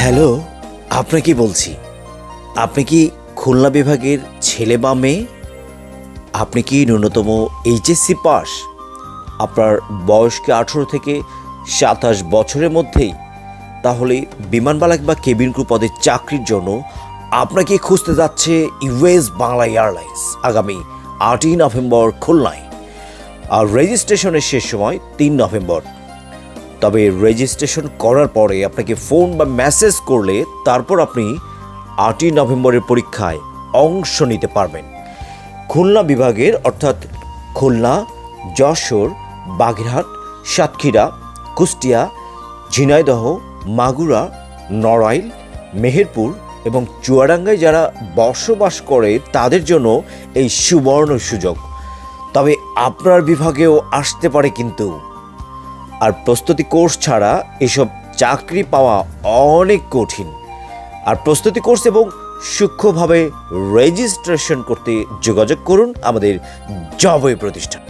Hello, আপনাকে বলছি, আপনি কি খুলনা বিভাগের ছেলে বা মেয়ে? আপনি কি ন্যূনতম এইচএসসি পাস? আপনার বয়স কি 18 থেকে 27 বছরের মধ্যেই? তাহলে বিমানবালা বা কেবিন ক্রু পদে চাকরির জন্য আপনাকে খুঁজতে যাচ্ছে ইউএস বাংলা এয়ারলাইন্স আগামী 8ই নভেম্বর খুলনায়। আর রেজিস্ট্রেশনের শেষ সময় 3 নভেম্বর। তবে রেজিস্ট্রেশন করার পরে আপনাকে ফোন বা মেসেজ করলে তারপর আপনি 8ই নভেম্বরের পরীক্ষায় অংশ নিতে পারবেন। খুলনা বিভাগের অর্থাৎ খুলনা, যশোর, বাগেরহাট, সাতক্ষীরা, কুষ্টিয়া, ঝিনাইদহ, মাগুরা, নড়াইল, মেহেরপুর এবং চুয়াডাঙ্গায় যারা বসবাস করে তাদের জন্য এই সুবর্ণ সুযোগ। তবে আপনার বিভাগেও আসতে পারে কিন্তু। আর প্রস্তুতি কোর্স ছাড়া এসব চাকরি পাওয়া অনেক কঠিন। আর প্রস্তুতি কোর্স এবং সূক্ষ্মভাবে রেজিস্ট্রেশন করতে যোগাযোগ করুন আমাদের জবওয়ে প্রতিষ্ঠান।